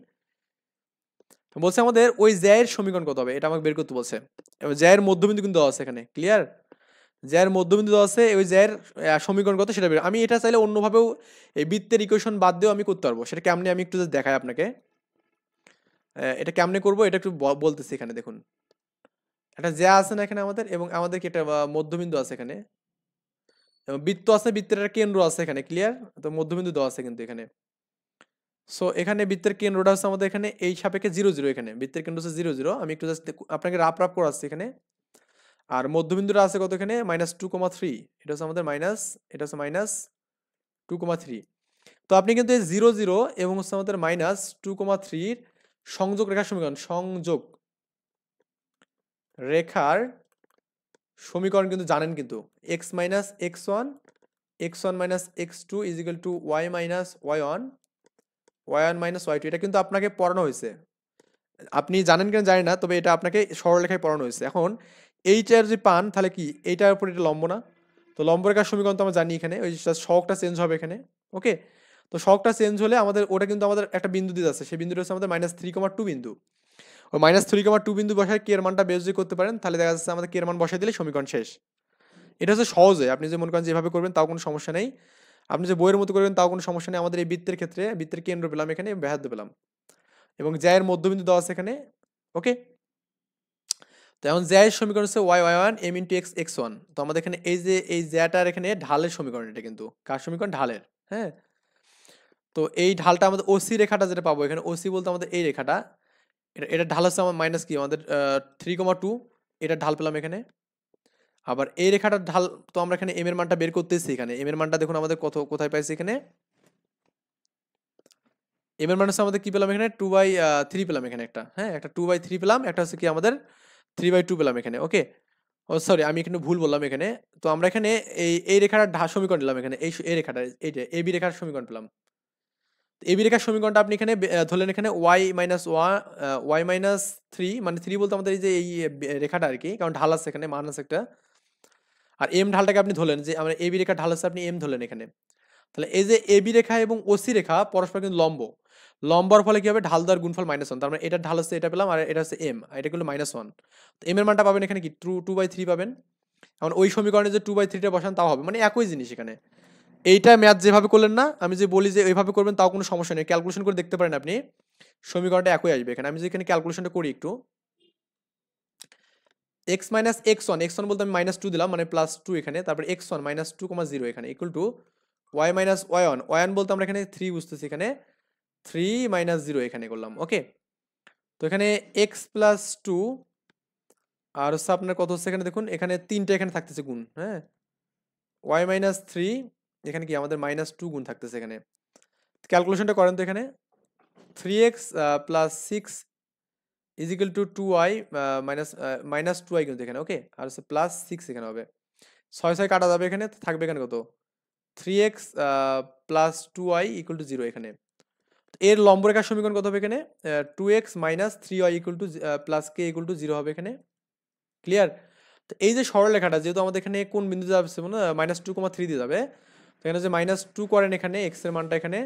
বলছে আমাদের ওই জ্যায়ের সমীকরণ কত হবে এটা আমাকে বের করতে বলছে। জ্যায়ের মধ্যবিন্দু কিন্তু দেওয়া আছে এখানে। ক্লিয়ার? জ্যায়ের মধ্যবিন্দু দেওয়া আছে, ওই জ্যায়ের সমীকরণ কত সেটা বের। আমি এটা চাইলে অন্যভাবেও এই বৃত্তের ইকুয়েশন বাদ দিয়েও আমি করতে পারবো। সেটা কেমনে আমি একটু just দেখাই আপনাকে। এটা কেমনে করবো এটা একটু বলতেছি এখানে। দেখুন, একটা জ্যা আছে না এখানে আমাদের, এবং আমাদের কি একটা মধ্যবিন্দু আছে এখানে, এবং বৃত্ত আছে, বৃত্তের একটা কেন্দ্র আছে এখানে। ক্লিয়ার? তো মধ্যবিন্দু দেওয়া আছে কিন্তু এখানে। সো এখানে বৃত্তের কেন্দ্রটা হচ্ছে আমাদের এখানে এই সাপেক্ষে 0 0। এখানে বৃত্তের কেন্দ্র হচ্ছে 0 0। আমি একটু জাস্ট আপনাকে রাফ করাচ্ছি এখানে। আর মধ্যবিন্দুটা আছে কত এখানে, -2,3। এটা হচ্ছে আমাদের মাইনাস, এটা হচ্ছে -2,3। তো আপনি কিন্তু এই 0 0 এবং হচ্ছে আমাদের -2,3 সংযোগ রেখার সমীকরণ, সংযোগ রেখার সমীকরণ কিন্তু জানেন কিন্তু। x - x1 x1 - x2 y - y1 y1 - y2, এটা কিন্তু আপনাকে পড়ানো হয়েছে। আপনি জানেন কিনা জানি না, তবে এটা আপনাকে সরলরেখায় পড়ানো হয়েছে। এখন এইটার যদি পান তাহলে কি এইটার উপর এটা লম্ব না? তো লম্ব রেখার সমীকরণ তো আমরা জানি এখানে, ওই সহগটা চেঞ্জ হবে এখানে। ওকে, তো সহগটা চেঞ্জ হলে আমাদের ওটা কিন্তু আমাদের একটা বিন্দু দিয়ে যাচ্ছে, সেই বিন্দুটা হচ্ছে আমাদের -3,2 বিন্দু। ওই -3,2 বিন্দু বসায় কে এর মানটা বের যদি করতে পারেন তাহলে দেখা যাচ্ছে আমাদের কে এর মান বসাই দিলে সমীকরণ শেষ। এটা হচ্ছে সহজে, আপনি যে মনে করেন যেভাবে করবেন তাও কোনো সমস্যা নেই, আপনি যে বইয়ের মতো করবেন তাও কোনো সমস্যা নেই। আমাদের এই বৃত্তের ক্ষেত্রে বৃত্তের কেন্দ্র পেলাম এখানে, ব্যাসার্ধ পেলাম, এবং জ্যায়ের মধ্যবিন্দু দেওয়া আছে এখানে। ওকে, তো এখন জ্যায়ের সমীকরণ হচ্ছে y1 m × x x1। তো আমাদের এখানে এই যে এই জ্যাটার এখানে ঢালের সমীকরণ, এটা কিন্তু কার সমীকরণ? ঢালের। হ্যাঁ, তো এই ঢালটা আমাদের ওসি রেখাটা যেটা পাবো এখানে, ওসি বলতে আমাদের এই রেখাটা, এটা ঢাল হচ্ছে আমার মাইনাস কি আমাদের 3,2, এটা ঢাল পেলাম এখানে। আবার এই রেখাটার ঢাল, তো আমরা এখানে এম এর মানটা বের করতেছি এখানে। এম এর মানটা দেখুন আমাদের কোথায় পাইছি এখানে, এম এর মান হচ্ছে আমাদের কি পেলাম এখানে 2/3 পেলাম এখানে একটা। হ্যাঁ, একটা 2/3 পেলাম, একটা হচ্ছে কি আমাদের 3/2 পেলাম এখানে। ওকে, ও সরি, আমি এখানে ভুল বললাম এখানে। তো আমরা এখানে এই রেখাটার সমীকরণ নিলাম এখানে, এই রেখাটা, এই যে এবি রেখার সমীকরণ পেলাম। এবি রেখার সমীকরণটা আপনি এখানে ধরলেন এখানে ওয়াই মাইনাস থ্রি, মানে থ্রি বলতে আমাদের এই যে এই রেখাটা আর কি, কারণ ঢাল আছে এখানে, মান আছে একটা। আর এম ঢালটাকে আপনি ধরলেন যে আমরা এবি রেখা ঢাল আছে, আপনি এম ধরলেন এখানে। তাহলে এই যে এবি রেখা এবং ওসি রেখা পরস্পর কিন্তু লম্ব, লম্বর ফলে কি হবে, ঢাল দেওয়ার গুণফল -1, তার মানে এটা ঢাল হচ্ছে এটা পেলাম, আর এটা হচ্ছে এম, এটা কিন্তু -1। তো এম এর মানটা পাবেন এখানে কি 2/3 পাবেন। এখন ওই সমীকরণে যে 2/3টা বসান তাও হবে, মানে একই জিনিস এখানে। এইটা ম্যাথ যেভাবে করলেন না, আমি যে বলি যে ওইভাবে করবেন তাও কোনো সমস্যা নেই, ক্যালকুলেশন করে দেখতে পারেন আপনি, সমীকরণটা একই আসবে এখানে। আমি যে এখানে ক্যালকুলেশনটা করি একটু, x মাইনাস x1, x1 বলতে আমি -2 দিলাম, মানে +2 এখানে, তারপর x1 -2,0 এখানে equal to y minus y1, y1 বলতে আমরা এখানে 3 বুঝতেছি, এখানে 3 - 0 এখানে করলাম। ওকে, তো এখানে x + 2 আর হচ্ছে আপনার কত হচ্ছে এখানে দেখুন, এখানে 3টা এখানে থাকতেছে গুণ, হ্যাঁ, y মাইনাস 3 এখানে কি আমাদের -2 গুণ থাকতেছে এখানে। ক্যালকুলেশনটা করেন তো এখানে 3x + 6 is equal two 2y minus 2y কিন্তু এখানে। ওকে, আর হচ্ছে +6 এখানে হবে, 6 কাটা যাবে এখানে, থাকবে এখানে কত 3x + 2y = 0 এখানে। এর লম্ব রেখার সমীকরণ কত হবে এখানে, 2x - 3y + k = 0 হবে এখানে। ক্লিয়ার? তো এই যে সরলরেখাটা যেহেতু আমাদের এখানে কোন বিন্দুতে যাচ্ছে মানে -2,3 দিয়ে যাবে, তো এখানে যে -2 করেন এখানে x এর মানটা এখানে,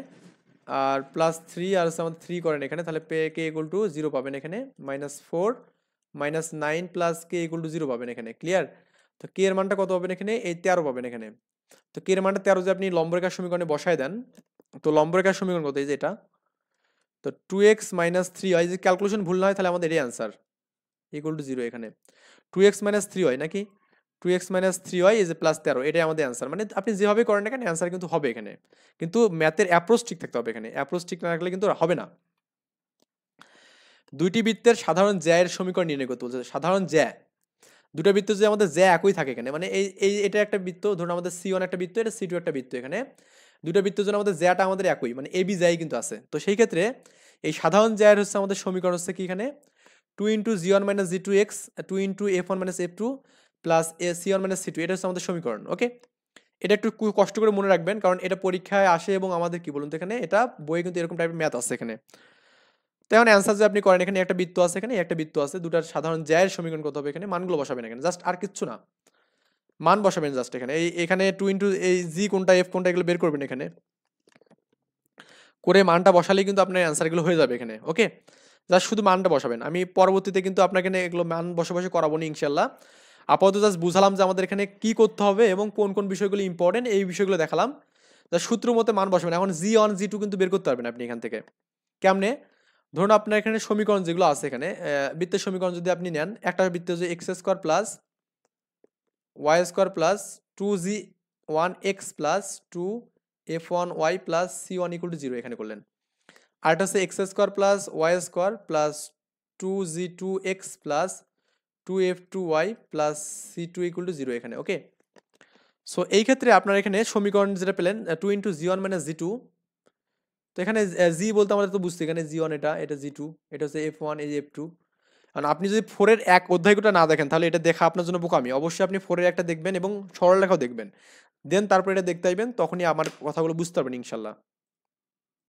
আর +3 আর হচ্ছে আমাদের 3 করেন এখানে, তাহলে k = 0 পাবেন এখানে, -4 - 9 + k = 0 পাবেন এখানে। ক্লিয়ার? তো k এর মানটা কত পাবেন এখানে, এই 13 পাবেন এখানে। তো k এর মানটা 13 যদি আপনি লম্ব রেখার সমীকরণে বসায় দেন, তো লম্ব রেখার সমীকরণ কত, এই যে এটা, তো 2x - 3y, যদি ক্যালকুলেশন ভুল না হয় তাহলে আমাদের এটাই आंसर = 0 এখানে। 2x - 3y নাকি 2x - 3y +13, এটাই আমাদের आंसर। মানে আপনি যেভাবে করেন না কেন आंसर কিন্তু হবে এখানে, কিন্তু ম্যাথের অ্যাপ্রোচ ঠিক থাকতে হবে এখানে, অ্যাপ্রোচ ঠিক না রাখলে কিন্তু হবে না। দুইটি বৃত্তের সাধারণ জ্যায়ের সমীকরণ নির্ণয় করতে বলছে। সাধারণ জ্যা, দুটো বৃত্ত যে আমাদের জ্যা একই থাকে এখানে, মানে এই এটা একটা বৃত্ত, ধরুন আমাদের C1 একটা বৃত্ত, এটা C2 একটা বৃত্ত, এখানে দুটো বৃত্তের জন্য আমাদের জ্যাটা আমাদের একই, মানে AB জ্যাই কিন্তু আছে। তো সেই ক্ষেত্রে এই সাধারণ জ্যায়ের হচ্ছে আমাদের সমীকরণ হচ্ছে কি এখানে 2 × g1 - g2x 2 × f1 - f2 + c1 - c2, এটা হচ্ছে আমাদের সমীকরণ। ওকে, এটা একটু কষ্ট করে মনে রাখবেন, কারণ এটা পরীক্ষায় আসে এবং আমাদের কি বলুন তো এখানে এটা বইয়ে কিন্তু এরকম টাইপের ম্যাথ আছে এখানে। তো এখন অ্যান্সার যে আপনি করেন, এখানে একটা বৃত্ত আছে, এখানে একটা বৃত্ত আছে, দুটার সাধারণ জ্যায়ের সমীকরণ কত হবে, এখানে মানগুলো বসাবেন এখানে, জাস্ট আর কিচ্ছু না, মান বসাবেন জাস্ট এখানে। এখানে 2 × এই জি কোনটা এফ কোনটা এগুলো বের করবেন এখানে করে, মানটা বসালেই কিন্তু আপনার অ্যান্সারগুলো হয়ে যাবে এখানে। ওকে, জাস্ট শুধু মানটা বসাবেন, আমি পরবর্তীতে কিন্তু আপনাকে এখানে এগুলো মান বসে বসে করাবো না ইনশাল্লাহ। আপাতত জাস্ট বুঝালাম যে আমাদের এখানে কি করতে হবে এবং কোন কোন বিষয়গুলো ইম্পর্টেন্ট, এই বিষয়গুলো দেখালাম। জাস্ট সূত্র মতে মান বসাবেন। এখন g1 g2 কিন্তু বের করতে পারবেন আপনি এখান থেকে। কেমনে? ধরুন আপনার এখানে সমীকরণ যেগুলো আছে এখানে, বৃত্তের সমীকরণ যদি আপনি নেন, একটা বৃত্ত যে x² + y² + 2g1x + 2f1y + c1 = 0 এখানে করলেন। আর এটা হচ্ছে x² + y² + 2g2x + 2f2y + c2 = 0 এখানে। ওকে, সো এই ক্ষেত্রে আপনার এখানে সমীকরণ যেটা পেলেন 2 × g1 - g2, তো এখানে জি বলতে আমাদের তো বুঝছি এখানে g1, এটা g2, এটা হচ্ছে f1, এই f2। কারণ আপনি যদি 4 এর 1 অধ্যায়টা না দেখেন তাহলে এটা দেখা আপনার জন্য বোকামি। অবশ্যই আপনি 4 এর একটা দেখবেন এবং সরলরেখাও দেখবেন, দেন তারপর এটা দেখতে আসবেন, তখনই আমার কথাগুলো বুঝতে পারবেন ইনশাল্লাহ।